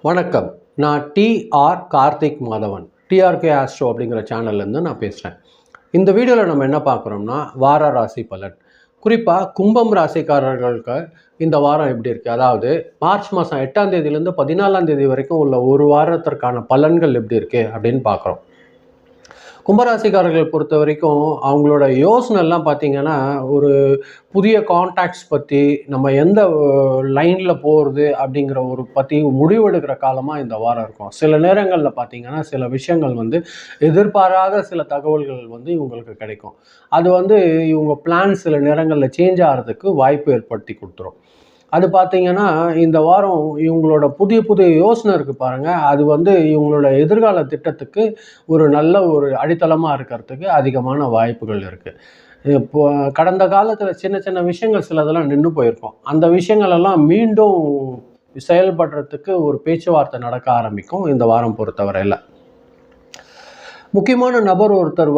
வணக்கம். நான் TR Karthik Madhavan, TRK astro அப்படிங்கிற சேனல்லேருந்து நான் பேசுகிறேன். இந்த வீடியோவில் நம்ம என்ன பார்க்குறோம்னா, வார ராசி பலன். குறிப்பாக கும்பம் ராசிக்காரர்களுக்கு இந்த வாரம் எப்படி இருக்குது, அதாவது மார்ச் மாதம் 8ஆம் தேதியிலேருந்து 14ஆம் தேதி வரைக்கும் உள்ள ஒரு வாரத்திற்கான பலன்கள் எப்படி இருக்குது அப்படின்னு பார்க்குறோம். கும்பராசிக்காரர்கள் பொறுத்த வரைக்கும் அவங்களோட யோசனைலாம் பார்த்திங்கன்னா, ஒரு புதிய கான்டாக்ட்ஸ் பற்றி, நம்ம எந்த லைனில் போகிறது அப்படிங்கிற ஒரு பற்றி முடிவெடுக்கிற காலமாக இந்த வாரம் இருக்கும். சில நேரங்களில் பார்த்திங்கன்னா சில விஷயங்கள் எதிர்பாராத சில தகவல்கள் இவங்களுக்கு கிடைக்கும். அது இவங்க பிளான் சில நேரங்களில் சேஞ்ச் ஆகிறதுக்கு வாய்ப்பு ஏற்படுத்தி கொடுத்துரும். அது பார்த்திங்கன்னா இந்த வாரம் இவங்களோட புதிய புதிய யோசனை இருக்குது பாருங்கள், அது இவங்களோட எதிர்கால திட்டத்துக்கு ஒரு நல்ல ஒரு அடித்தளமாக இருக்கிறதுக்கு அதிகமான வாய்ப்புகள் இருக்குது. இப்போ கடந்த காலத்தில் சின்ன சின்ன விஷயங்கள் சிலதெல்லாம் நின்று போயிருக்கும். அந்த விஷயங்களெல்லாம் மீண்டும் செயல்படுறதுக்கு ஒரு பேச்சுவார்த்தை நடக்க ஆரம்பிக்கும் இந்த வாரம் பொறுத்தவரையில். முக்கியமான நபர் ஒருத்தர்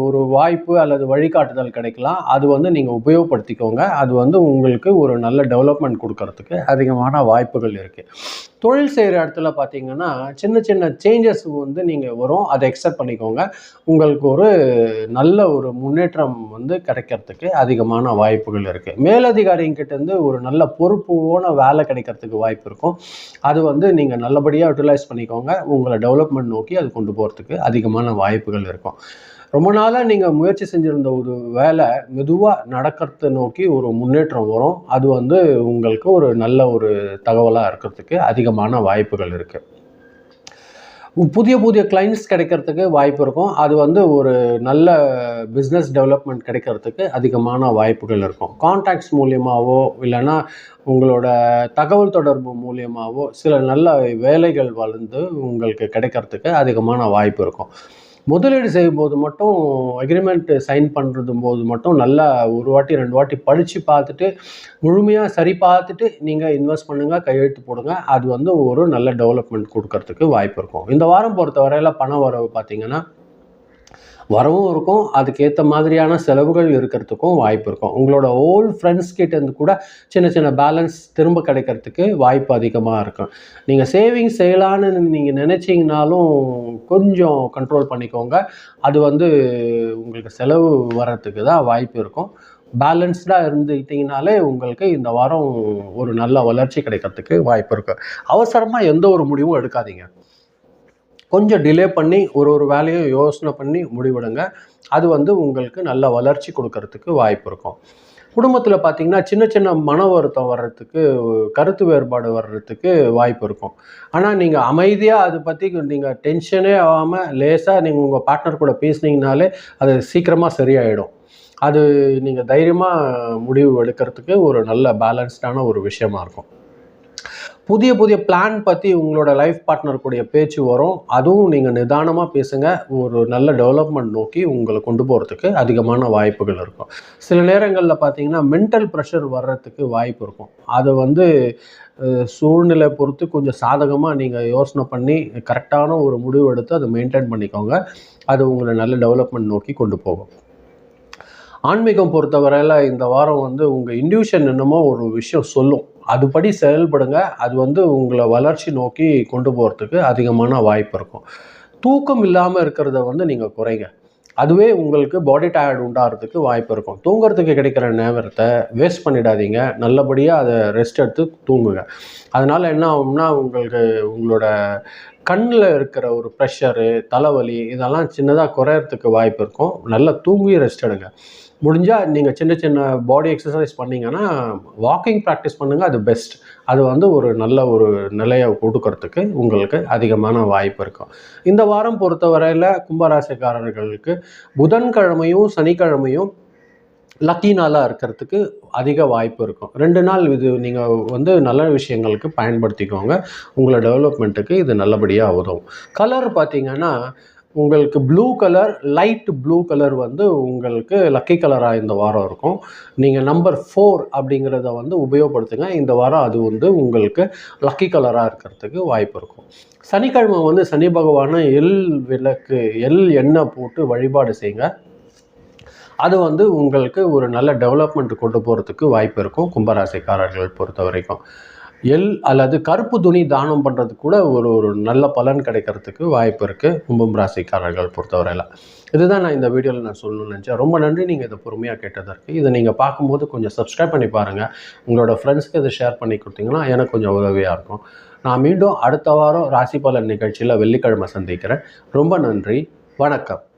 ஒரு வாய்ப்பு அல்லது வழிகாட்டுதல் கிடைக்கலாம். அது நீங்கள் உபயோகப்படுத்திக்கோங்க. அது உங்களுக்கு ஒரு நல்ல டெவலப்மெண்ட் கொடுக்கறதுக்கு அதிகமான வாய்ப்புகள் இருக்குது. தொழில் செய்கிற இடத்துல பார்த்தீங்கன்னா சின்ன சின்ன சேஞ்சஸ் நீங்கள் வரும், அதை அக்செப்ட் பண்ணிக்கோங்க. உங்களுக்கு ஒரு நல்ல ஒரு முன்னேற்றம் கிடைக்கிறதுக்கு அதிகமான வாய்ப்புகள் இருக்குது. மேலதிகாரிங்கிட்டேருந்து ஒரு நல்ல பொறுப்பான வேலை கிடைக்கிறதுக்கு வாய்ப்பு இருக்கும். அது நீங்கள் நல்லபடியாக யூட்டிலைஸ் பண்ணிக்கோங்க. உங்களை டெவலப்மெண்ட் நோக்கி அது கொண்டு போகிறதுக்கு அதிகமான வாய்ப்புகள் இருக்கும். ரொம்ப நாளாக நீங்கள் முயற்சி செஞ்சுருந்த ஒரு வேலை மெதுவாக நடக்கிறத நோக்கி ஒரு முன்னேற்றம் வரும். அது உங்களுக்கு ஒரு நல்ல ஒரு தகவலாக இருக்கிறதுக்கு அதிகமான வாய்ப்புகள் இருக்குது. புதிய புதிய கிளைண்ட்ஸ் கிடைக்கிறதுக்கு வாய்ப்பு இருக்கும். அது ஒரு நல்ல பிஸ்னஸ் டெவலப்மெண்ட் கிடைக்கிறதுக்கு அதிகமான வாய்ப்புகள் இருக்கும். கான்டாக்ட்ஸ் மூலியமாகவோ இல்லைன்னா உங்களோட தகவல் தொடர்பு மூலியமாகவோ சில நல்ல வேலைகள் உங்களுக்கு கிடைக்கிறதுக்கு அதிகமான வாய்ப்பு இருக்கும். முதலீடு செய்யும்போது மட்டும் அக்ரிமெண்ட் சைன் பண்ணுறது போது மட்டும் நல்லா ஒரு வாட்டி 2 வாட்டி படித்து பார்த்துட்டு முழுமையாக சரி பார்த்துட்டு நீங்கள் இன்வெஸ்ட் பண்ணுங்கள், கையெழுத்து போடுங்க. அது ஒரு நல்ல டெவலப்மெண்ட் கொடுக்கறதுக்கு வாய்ப்பு இருக்கும். இந்த வாரம் பொறுத்தவரையில் பண வரவு பார்த்திங்கன்னா வரவும் இருக்கும், அதுக்கேற்ற மாதிரியான செலவுகள் இருக்கிறதுக்கும் வாய்ப்பு இருக்கும். உங்களோட ஓல்டு ஃப்ரெண்ட்ஸ் கிட்டேருந்து கூட சின்ன சின்ன பேலன்ஸ் திரும்ப கிடைக்கிறதுக்கு வாய்ப்பு அதிகமாக இருக்கும். நீங்கள் சேவிங்ஸ் செய்யலான்னு நீங்கள் நினச்சிங்கனாலும் கொஞ்சம் கண்ட்ரோல் பண்ணிக்கோங்க. அது உங்களுக்கு செலவு வர்றதுக்கு தான் வாய்ப்பு இருக்கும். பேலன்ஸ்டாக இருந்துக்கிட்டிங்கனாலே உங்களுக்கு இந்த வாரம் ஒரு நல்ல வளர்ச்சி கிடைக்கிறதுக்கு வாய்ப்பு இருக்குது. அவசரமாக எந்த ஒரு முடிவும் எடுக்காதீங்க. கொஞ்சம் டிலே பண்ணி ஒரு வேலையும் யோசனை பண்ணி முடிவெடுங்க. அது உங்களுக்கு நல்ல வளர்ச்சி கொடுக்கறதுக்கு வாய்ப்பு இருக்கும். குடும்பத்தில் பார்த்திங்கன்னா சின்ன சின்ன மன வருத்தம் வர்றதுக்கு, கருத்து வேறுபாடு வர்றதுக்கு வாய்ப்பு இருக்கும். ஆனால் நீங்கள் அமைதியாக அதை பற்றி நீங்கள் டென்ஷனே ஆகாமல் லேசாக நீங்கள் உங்கள் பார்ட்னர் கூட பேசுனீங்கனாலே அது சீக்கிரமாக சரியாயிடும். அது நீங்கள் தைரியமாக முடிவு எடுக்கிறதுக்கு ஒரு நல்ல பேலன்ஸ்டான ஒரு விஷயமா இருக்கும். புதிய புதிய பிளான் பற்றி உங்களோட லைஃப் பார்ட்னர் கூடிய பேச்சு வரும். அதுவும் நீங்கள் நிதானமாக பேசுங்க. ஒரு நல்ல டெவலப்மெண்ட் நோக்கி உங்களை கொண்டு போகிறதுக்கு அதிகமான வாய்ப்புகள் இருக்கும். சில நேரங்களில் பார்த்தீங்கன்னா மென்டல் ப்ரெஷர் வர்றதுக்கு வாய்ப்பு இருக்கும். அதை சூழ்நிலை பொறுத்து கொஞ்சம் சாதகமாக நீங்கள் யோசனை பண்ணி கரெக்டான ஒரு முடிவு எடுத்து அதை மெயின்டைன் பண்ணிக்கோங்க. அது உங்களை நல்ல டெவலப்மெண்ட் நோக்கி கொண்டு போகும். ஆன்மீகம் பொறுத்தவரையில் இந்த வாரம் உங்கள் இன்ட்யூஷன் என்னமோ ஒரு விஷயம் சொல்லும், அதுபடி செயல்படுங்க. அது உங்களை வளர்ச்சி நோக்கி கொண்டு போகிறதுக்கு அதிகமான வாய்ப்பு இருக்கும். தூக்கம் இல்லாமல் இருக்கிறத நீங்கள் குறைங்க. அதுவே உங்களுக்கு பாடி டயர்டு உண்டாகிறதுக்கு வாய்ப்பு இருக்கும். தூங்குறதுக்கு கிடைக்கிற நேரத்தை வேஸ்ட் பண்ணிடாதீங்க. நல்லபடியாக அதை ரெஸ்ட் எடுத்து தூங்குங்க. அதனால் என்ன ஆகும்னா உங்களுக்கு உங்களோட கண்ணில் இருக்கிற ஒரு ப்ரெஷரு, தலைவலி இதெல்லாம் சின்னதாக குறையறதுக்கு வாய்ப்பு இருக்கும். நல்லா தூங்கி ரெஸ்ட் எடுங்க. முடிஞ்சால் நீங்கள் சின்ன சின்ன பாடி எக்ஸசைஸ் பண்ணிங்கன்னா வாக்கிங் ப்ராக்டிஸ் பண்ணுங்கள், அது பெஸ்ட். அது ஒரு நல்ல ஒரு நிலையை கொடுக்கறதுக்கு உங்களுக்கு அதிகமான வாய்ப்பு இருக்கும். இந்த வாரம் பொறுத்தவரையில் கும்பராசிக்காரர்களுக்கு புதன்கிழமையும் சனிக்கிழமையும் லக்கி நாளாக இருக்கிறதுக்கு அதிக வாய்ப்பு இருக்கும். 2 நாள் இது நீங்கள் நல்ல விஷயங்களுக்கு பயன்படுத்திக்கோங்க. உங்களை டெவலப்மெண்ட்டுக்கு இது நல்லபடியாக உதவும். கலர் பார்த்திங்கன்னா உங்களுக்கு blue colour, light blue colour உங்களுக்கு லக்கி கலராக இந்த வாரம் இருக்கும். நீங்கள் நம்பர் 4 அப்படிங்கிறத உபயோகப்படுத்துங்க. இந்த வாரம் அது உங்களுக்கு லக்கி கலராக இருக்கிறதுக்கு வாய்ப்பு இருக்கும். சனிக்கிழமை சனி பகவானை எள் எண்ணெய் போட்டு வழிபாடு செய்யுங்க. அது உங்களுக்கு ஒரு நல்ல டெவலப்மெண்ட் கொண்டு போகிறதுக்கு வாய்ப்பு இருக்கும் கும்பராசிக்காரர்கள் பொறுத்த வரைக்கும். எள் அல்லது கருப்பு துணி தானம் பண்ணுறது கூட ஒரு நல்ல பலன் கிடைக்கிறதுக்கு வாய்ப்பு இருக்குது கும்பம் ராசிக்காரர்கள் பொறுத்தவரையில். இதுதான் நான் இந்த வீடியோவில் நான் சொல்லணும்னு நினச்சேன். ரொம்ப நன்றி நீங்கள் இதை பொறுமையாக கேட்டதற்கு. இதை நீங்கள் பார்க்கும்போது கொஞ்சம் சப்ஸ்கிரைப் பண்ணி பாருங்கள். உங்களோட ஃப்ரெண்ட்ஸ்க்கு இதை ஷேர் பண்ணி கொடுத்தீங்கன்னா எனக்கு கொஞ்சம் உதவியாக இருக்கும். நான் மீண்டும் அடுத்த வாரம் ராசி பலன் நிகழ்ச்சியில் வெள்ளிக்கிழமை சந்திக்கிறேன். ரொம்ப நன்றி. வணக்கம்.